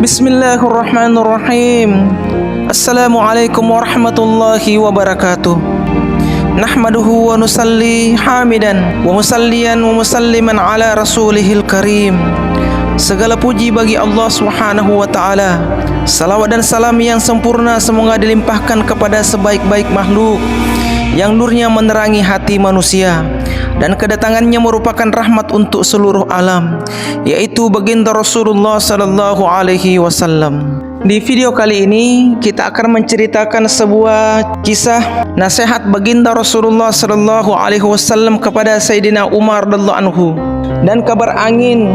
Bismillahirrahmanirrahim. Assalamualaikum warahmatullahi wabarakatuh. Nahmaduhu wa nusalli hamidan wa musalliyan wa musalliman ala rasulihil karim. Segala puji bagi Allah Subhanahu wa taala. Salawat dan salam yang sempurna semoga dilimpahkan kepada sebaik-baik makhluk yang nurnya menerangi hati manusia dan kedatangannya merupakan rahmat untuk seluruh alam, yaitu baginda Rasulullah sallallahu alaihi wasallam. Di video kali ini kita akan menceritakan sebuah kisah nasihat baginda Rasulullah sallallahu alaihi wasallam kepada Sayyidina Umar radhiyallahu anhu dan kabar angin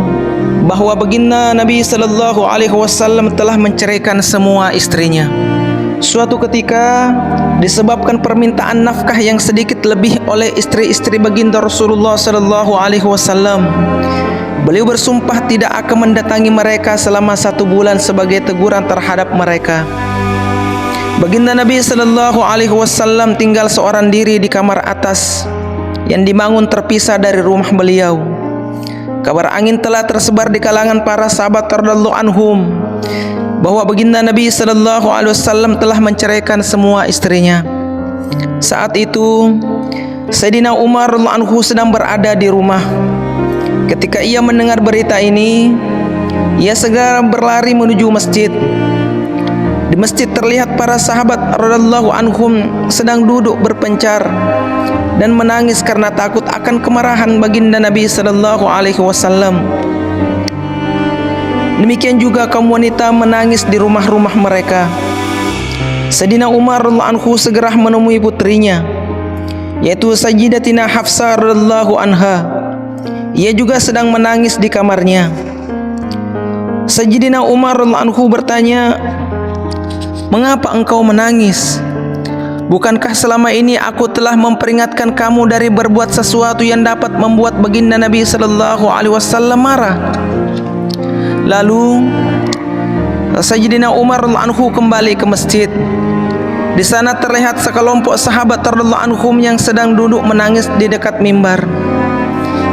bahwa baginda Nabi sallallahu alaihi wasallam telah menceraikan semua istrinya. Suatu ketika disebabkan permintaan nafkah yang sedikit lebih oleh istri-istri baginda Rasulullah sallallahu alaihi wasallam, beliau bersumpah tidak akan mendatangi mereka selama 1 bulan sebagai teguran terhadap mereka. Baginda Nabi sallallahu alaihi wasallam tinggal seorang diri di kamar atas yang dibangun terpisah dari rumah beliau. Kabar angin telah tersebar di kalangan para sahabat radhiyallahu anhum bahwa baginda Nabi sallallahu alaihi wasallam telah menceraikan semua istrinya. Saat itu Sayyidina Umar radhiyallahu anhu sedang berada di rumah. Ketika ia mendengar berita ini, ia segera berlari menuju masjid. Di masjid terlihat para sahabat radhiyallahu anhum sedang duduk berpencar dan menangis karena takut akan kemarahan baginda Nabi sallallahu alaihi wasallam. Demikian juga kaum wanita menangis di rumah-rumah mereka. Sayyidina Umar radhiyallahu anhu segera menemui putrinya, yaitu Sayyidatina Hafsah radhiyallahu anha. Ia juga sedang menangis di kamarnya. Sayyidina Umar radhiyallahu anhu bertanya, "Mengapa engkau menangis? Bukankah selama ini aku telah memperingatkan kamu dari berbuat sesuatu yang dapat membuat baginda Nabi sallallahu alaihi wasallam marah?" Lalu Sayyidina Umar radhiyallahu anhu kembali ke masjid. Di sana terlihat sekelompok sahabat radhiyallahu anhum yang sedang duduk menangis di dekat mimbar.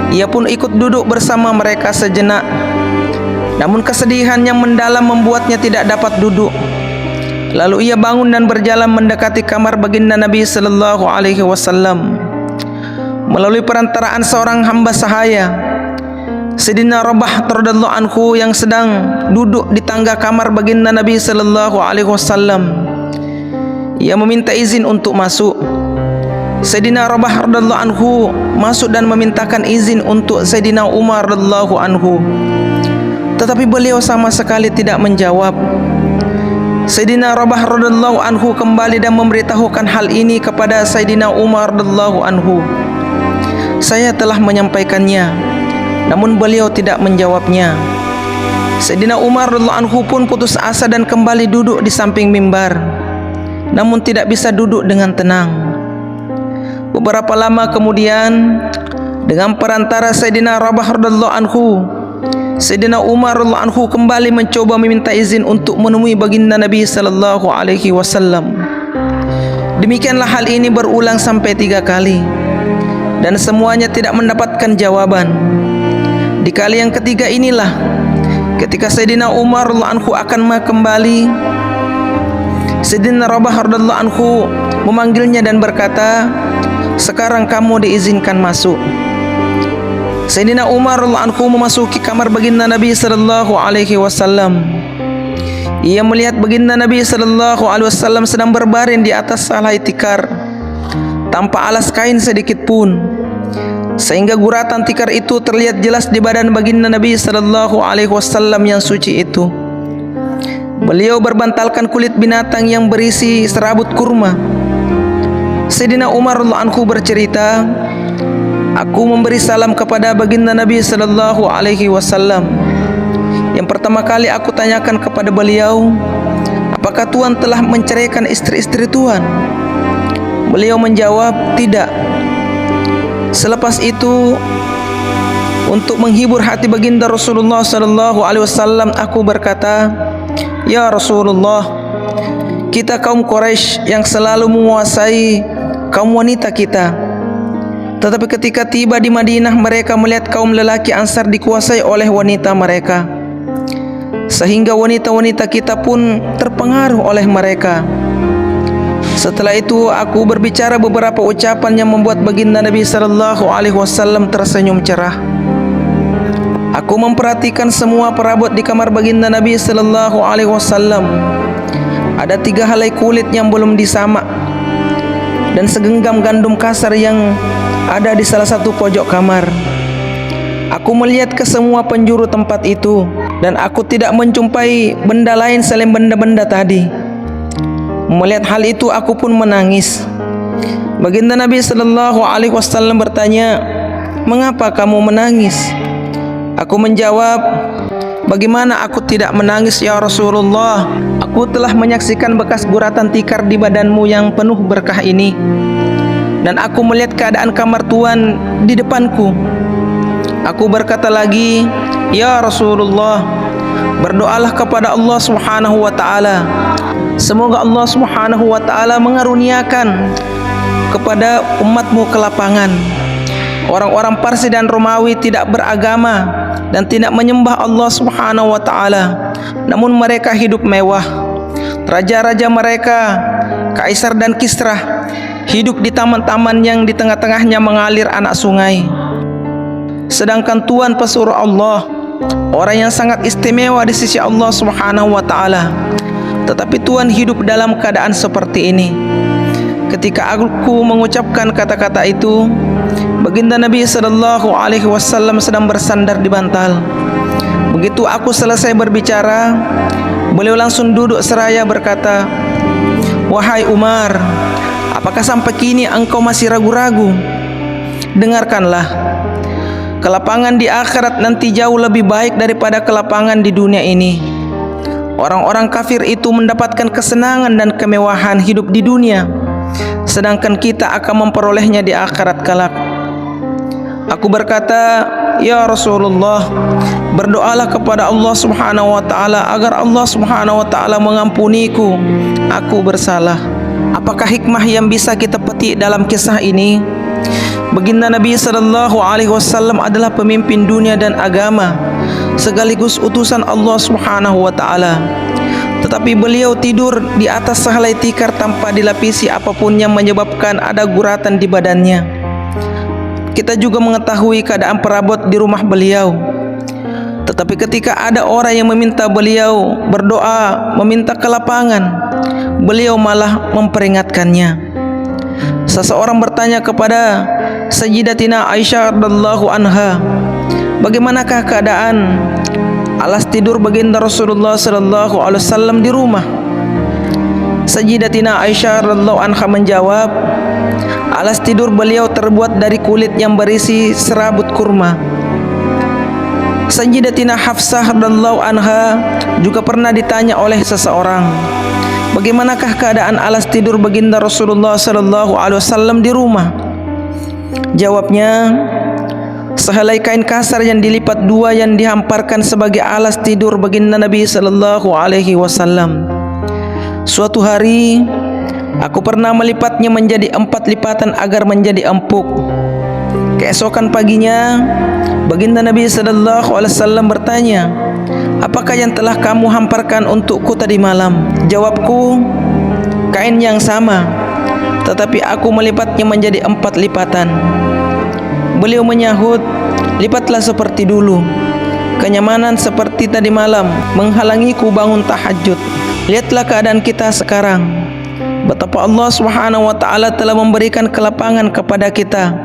Ia pun ikut duduk bersama mereka sejenak. Namun kesedihan yang mendalam membuatnya tidak dapat duduk. Lalu ia bangun dan berjalan mendekati kamar baginda Nabi sallallahu alaihi wasallam. Melalui perantaraan seorang hamba sahaya, Sayyidina Rabah radhiyallahu anhu yang sedang duduk di tangga kamar baginda Nabi sallallahu alaihi wasallam, ia meminta izin untuk masuk. Sayyidina Rabah radhiyallahu anhu masuk dan memintakan izin untuk Sayyidina Umar radhiyallahu anhu, tetapi beliau sama sekali tidak menjawab. Sayyidina Rabah radhiyallahu anhu kembali dan memberitahukan hal ini kepada Sayyidina Umar radhiyallahu anhu. "Saya telah menyampaikannya, namun beliau tidak menjawabnya." Sayyidina Umar radhiyallahu anhu pun putus asa dan kembali duduk di samping mimbar, namun tidak bisa duduk dengan tenang. Beberapa lama kemudian, dengan perantara Sayyidina Rabah radhiyallahu anhu, Sayyidina Umar radhiyallahu anhu kembali mencoba meminta izin untuk menemui baginda Nabi sallallahu alaihi wasallam. Demikianlah hal ini berulang sampai 3 kali dan semuanya tidak mendapatkan jawaban. Di kali yang ketiga inilah ketika Sayyidina Umar radhiyallahu anhu akan kembali, Sayyidina Rabah radhiyallahu anhu memanggilnya dan berkata, "Sekarang kamu diizinkan masuk." Sayyidina Umar radhiyallahu anhu memasuki kamar baginda Nabi sallallahu alaihi wasallam. Ia melihat baginda Nabi sallallahu alaihi wasallam sedang berbaring di atas salai tikar tanpa alas kain sedikit pun, sehingga guratan tikar itu terlihat jelas di badan baginda Nabi sallallahu alaihi wasallam yang suci itu. Beliau berbantalkan kulit binatang yang berisi serabut kurma. Sayyidina Umar radhiyallahu anhu bercerita, "Aku memberi salam kepada baginda Nabi sallallahu alaihi wasallam. Yang pertama kali aku tanyakan kepada beliau, apakah Tuan telah menceraikan istri-istri Tuan? Beliau menjawab, tidak. Selepas itu, untuk menghibur hati baginda Rasulullah sallallahu alaihi wasallam, aku berkata, Ya Rasulullah, kita kaum Quraisy yang selalu menguasai kaum wanita kita. Tetapi ketika tiba di Madinah, mereka melihat kaum lelaki Ansar dikuasai oleh wanita mereka. sehingga wanita-wanita kita pun terpengaruh oleh mereka. Setelah itu aku berbicara beberapa ucapan yang membuat baginda Nabi sallallahu alaihi wasallam tersenyum cerah. Aku memperhatikan semua perabot di kamar baginda Nabi sallallahu alaihi wasallam. Ada 3 helai kulit yang belum disamak dan segenggam gandum kasar yang ada di salah satu pojok kamar. Aku melihat ke semua penjuru tempat itu dan aku tidak menjumpai benda lain selain benda-benda tadi. Melihat hal itu aku pun menangis. Baginda Nabi sallallahu alaihi wasallam bertanya, "Mengapa kamu menangis?" Aku menjawab, "Bagaimana aku tidak menangis ya Rasulullah? Aku telah menyaksikan bekas guratan tikar di badanmu yang penuh berkah ini. Dan aku melihat keadaan kamar Tuhan di depanku." Aku berkata lagi, "Ya Rasulullah, berdoalah kepada Allah Subhanahu wa taala. Semoga Allah Subhanahu wa taala mengaruniakan kepada umatmu kelapangan. Orang-orang Parsi dan Romawi tidak beragama dan tidak menyembah Allah Subhanahu wa taala, namun mereka hidup mewah. Raja-raja mereka, Kaisar dan Kisra, hidup di taman-taman yang di tengah-tengahnya mengalir anak sungai. Sedangkan Tuhan pesuruh Allah, orang yang sangat istimewa di sisi Allah Subhanahu wa taala. Tetapi Tuhan hidup dalam keadaan seperti ini." Ketika aku mengucapkan kata-kata itu, baginda Nabi sallallahu alaihi wasallam sedang bersandar di bantal. Begitu aku selesai berbicara, beliau langsung duduk seraya berkata, "Wahai Umar, apakah sampai kini engkau masih ragu-ragu? Dengarkanlah, kelapangan di akhirat nanti jauh lebih baik daripada kelapangan di dunia ini. Orang-orang kafir itu mendapatkan kesenangan dan kemewahan hidup di dunia, sedangkan kita akan memperolehnya di akhirat kelak." Aku berkata, "Ya Rasulullah, berdoalah kepada Allah Subhanahu wa taala agar Allah Subhanahu wa taala mengampuniku. Aku bersalah." Apakah hikmah yang bisa kita petik dalam kisah ini? Baginda Nabi sallallahu alaihi wasallam adalah pemimpin dunia dan agama, sekaligus utusan Allah Subhanahu wa taala. Tetapi beliau tidur di atas sehelai tikar tanpa dilapisi apapun yang menyebabkan ada guratan di badannya. Kita juga mengetahui keadaan perabot di rumah beliau. Tetapi ketika ada orang yang meminta beliau berdoa, meminta kelapangan, beliau malah memperingatkannya. Seseorang bertanya kepada Sayyidatina Aisyah radhiyallahu anha, "Bagaimanakah keadaan alas tidur baginda Rasulullah sallallahu alaihi wasallam di rumah?" Sayyidatina Aisyah radhiyallahu anha menjawab, "Alas tidur beliau terbuat dari kulit yang berisi serabut kurma." Sayyidatina Hafsah radhiyallahu anha juga pernah ditanya oleh seseorang, "Bagaimanakah keadaan alas tidur baginda Rasulullah sallallahu alaihi wasallam di rumah?" Jawabnya, "Sehelai kain kasar yang dilipat 2 yang dihamparkan sebagai alas tidur baginda Nabi sallallahu alaihi wasallam. Suatu hari aku pernah melipatnya menjadi 4 lipatan agar menjadi empuk. Keesokan paginya baginda Nabi sallallahu alaihi wasallam bertanya, 'Apakah yang telah kamu hamparkan untukku tadi malam?' Jawabku, 'Kain yang sama, tetapi aku melipatnya menjadi 4 lipatan.' Beliau menyahut, 'Lipatlah seperti dulu. Kenyamanan seperti tadi malam menghalangiku bangun tahajud. Lihatlah keadaan kita sekarang. Betapa Allah Subhanahu wa taala telah memberikan kelapangan kepada kita.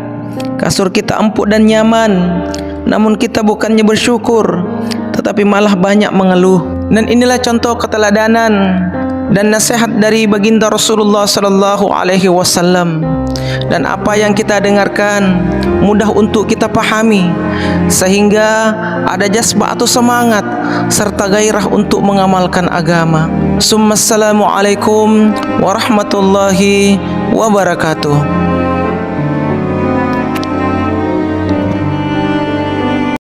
Kasur kita empuk dan nyaman, namun kita bukannya bersyukur, tetapi malah banyak mengeluh." Dan inilah contoh keteladanan dan nasihat dari baginda Rasulullah sallallahu alaihi wasallam. Dan apa yang kita dengarkan mudah untuk kita pahami, sehingga ada jazbah atau semangat serta gairah untuk mengamalkan agama. Assalamualaikum warahmatullahi wabarakatuh.